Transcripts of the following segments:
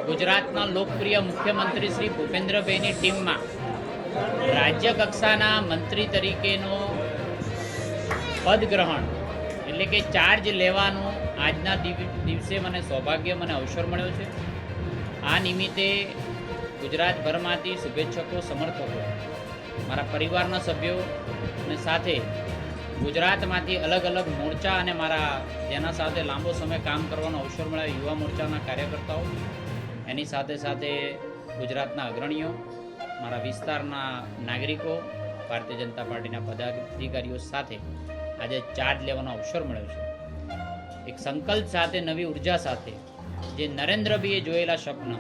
ગુજરાતના લોકપ્રિય મુખ્યમંત્રી શ્રી ભૂપેન્દ્રભાઈની ટીમમાં રાજ્ય કક્ષાના મંત્રી તરીકેનો પદગ્રહણ એટલે કે ચાર્જ લેવાનું આજના દિવસે મને સૌભાગ્ય મને અવસર મળ્યો છે। આ નિમિત્તે ગુજરાતભરમાંથી શુભેચ્છકો, સમર્થકો, મારા પરિવારના સભ્યો અને સાથે ગુજરાતમાંથી અલગ અલગ મોરચા અને મારા જેના સાથે લાંબો સમય કામ કરવાનો અવસર મળ્યો યુવા મોરચાના કાર્યકર્તાઓ, એની સાથે સાથે ગુજરાતના અગ્રણીઓ, મારા વિસ્તારના નાગરિકો, ભારતીય જનતા પાર્ટીના પદાધિકારીઓ સાથે આજે ચાર્જ લેવાનો અવસર મળ્યો છે। એક સંકલ્પ સાથે, નવી ઉર્જા સાથે, જે નરેન્દ્રભાઈએ જોયેલા સ્વપ્ન,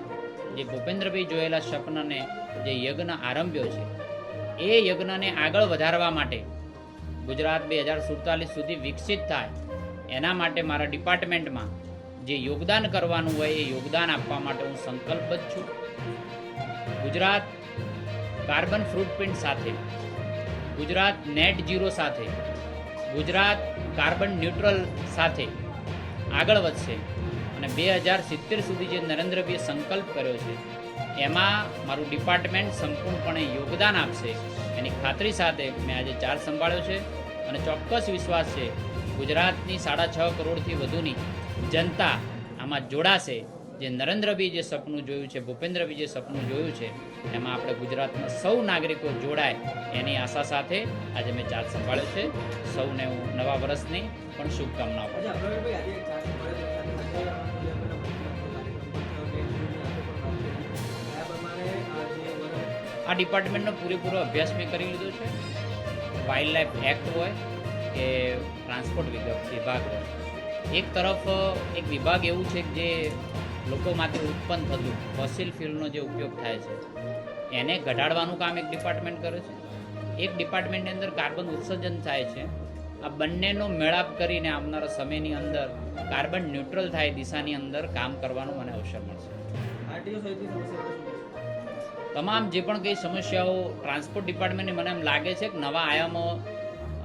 જે ભૂપેન્દ્રભાઈ જોયેલા સ્વપ્નને જે યજ્ઞ આરંભ્યો છે એ યજ્ઞને આગળ વધારવા માટે ગુજરાત 2047 સુધી વિકસિત થાય એના માટે મારા ડિપાર્ટમેન્ટમાં જે યોગદાન કરવાનું હોય એ યોગદાન આપવા માટે હું સંકલ્પબદ્ધ છું। ગુજરાત કાર્બન ફૂટપ્રિન્ટ સાથે, ગુજરાત નેટ ઝીરો સાથે, ગુજરાત કાર્બન ન્યુટ્રલ સાથે આગળ વધશે અને 2070 સુધી જે નરેન્દ્રભાઈએ સંકલ્પ કર્યો છે એમાં મારું ડિપાર્ટમેન્ટ સંપૂર્ણપણે યોગદાન આપશે એની ખાતરી સાથે મેં આજે ચાર્જ સંભાળ્યો છે અને ચોક્કસ વિશ્વાસ છે ગુજરાતની 6.5 કરોડથી વધુની જનતા આમાં જોડાશે। જે નરેન્દ્રભાઈ જે સપનું જોયું છે, ભૂપેન્દ્રભાઈ જે સપનું જોયું છે એમાં આપણે ગુજરાતના સૌ નાગરિકો જોડાય એની આશા સાથે આજે મેં ચાર્જ સંભાળ્યો છે। સૌને હું નવા વર્ષની પણ શુભકામનાઓ આપું છું। આ ડિપાર્ટમેન્ટનો પૂરેપૂરો અભ્યાસ મેં કરી લીધો છે। વાઇલ્ડ લાઈફ એક્ટ હોય કે ટ્રાન્સપોર્ટ વિભાગ હોય, એક તરફ એક વિભાગ એવું છે કે જે લોકોમાંથી ઉત્પન્ન થતું ફોસિલ ફ્યુલનો જે ઉપયોગ થાય છે એને ઘટાડવાનું કામ એક ડિપાર્ટમેન્ટ કરે છે, એક ડિપાર્ટમેન્ટની અંદર કાર્બન ઉત્સર્જન થાય છે। આ બંનેનો મેળાપ કરીને આવનારા સમયની અંદર કાર્બન ન્યુટ્રલ થાય દિશાની અંદર કામ કરવાનું મને અવસર મળશે। તમામ જે પણ કંઈ સમસ્યાઓ ટ્રાન્સપોર્ટ ડિપાર્ટમેન્ટની મને એમ લાગે છે કે નવા આયામો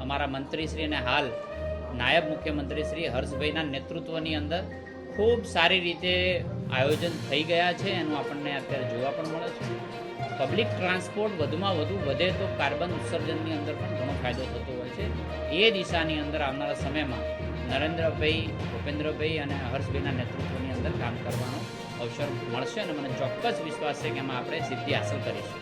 અમારા મંત્રીશ્રી અને હાલ નાયબ મુખ્યમંત્રી શ્રી હર્ષભાઈના નેતૃત્વની અંદર ખૂબ સારી રીતે આયોજન થઈ ગયા છે એનું આપણને અત્યારે જોવા પણ મળે છે। પબ્લિક ટ્રાન્સપોર્ટ વધુમાં વધુ વધે તો કાર્બન ઉત્સર્જનની અંદર પણ ઘણો ફાયદો થતો હોય છે। એ દિશાની અંદર આવનારા સમયમાં નરેન્દ્રભાઈ, ભૂપેન્દ્રભાઈ અને હર્ષભાઈના નેતૃત્વની અંદર કામ કરવાનો અવસર મળશે અને મને ચોક્કસ વિશ્વાસ છે કે એમાં આપણે સિદ્ધિ હાંસલ કરીશું।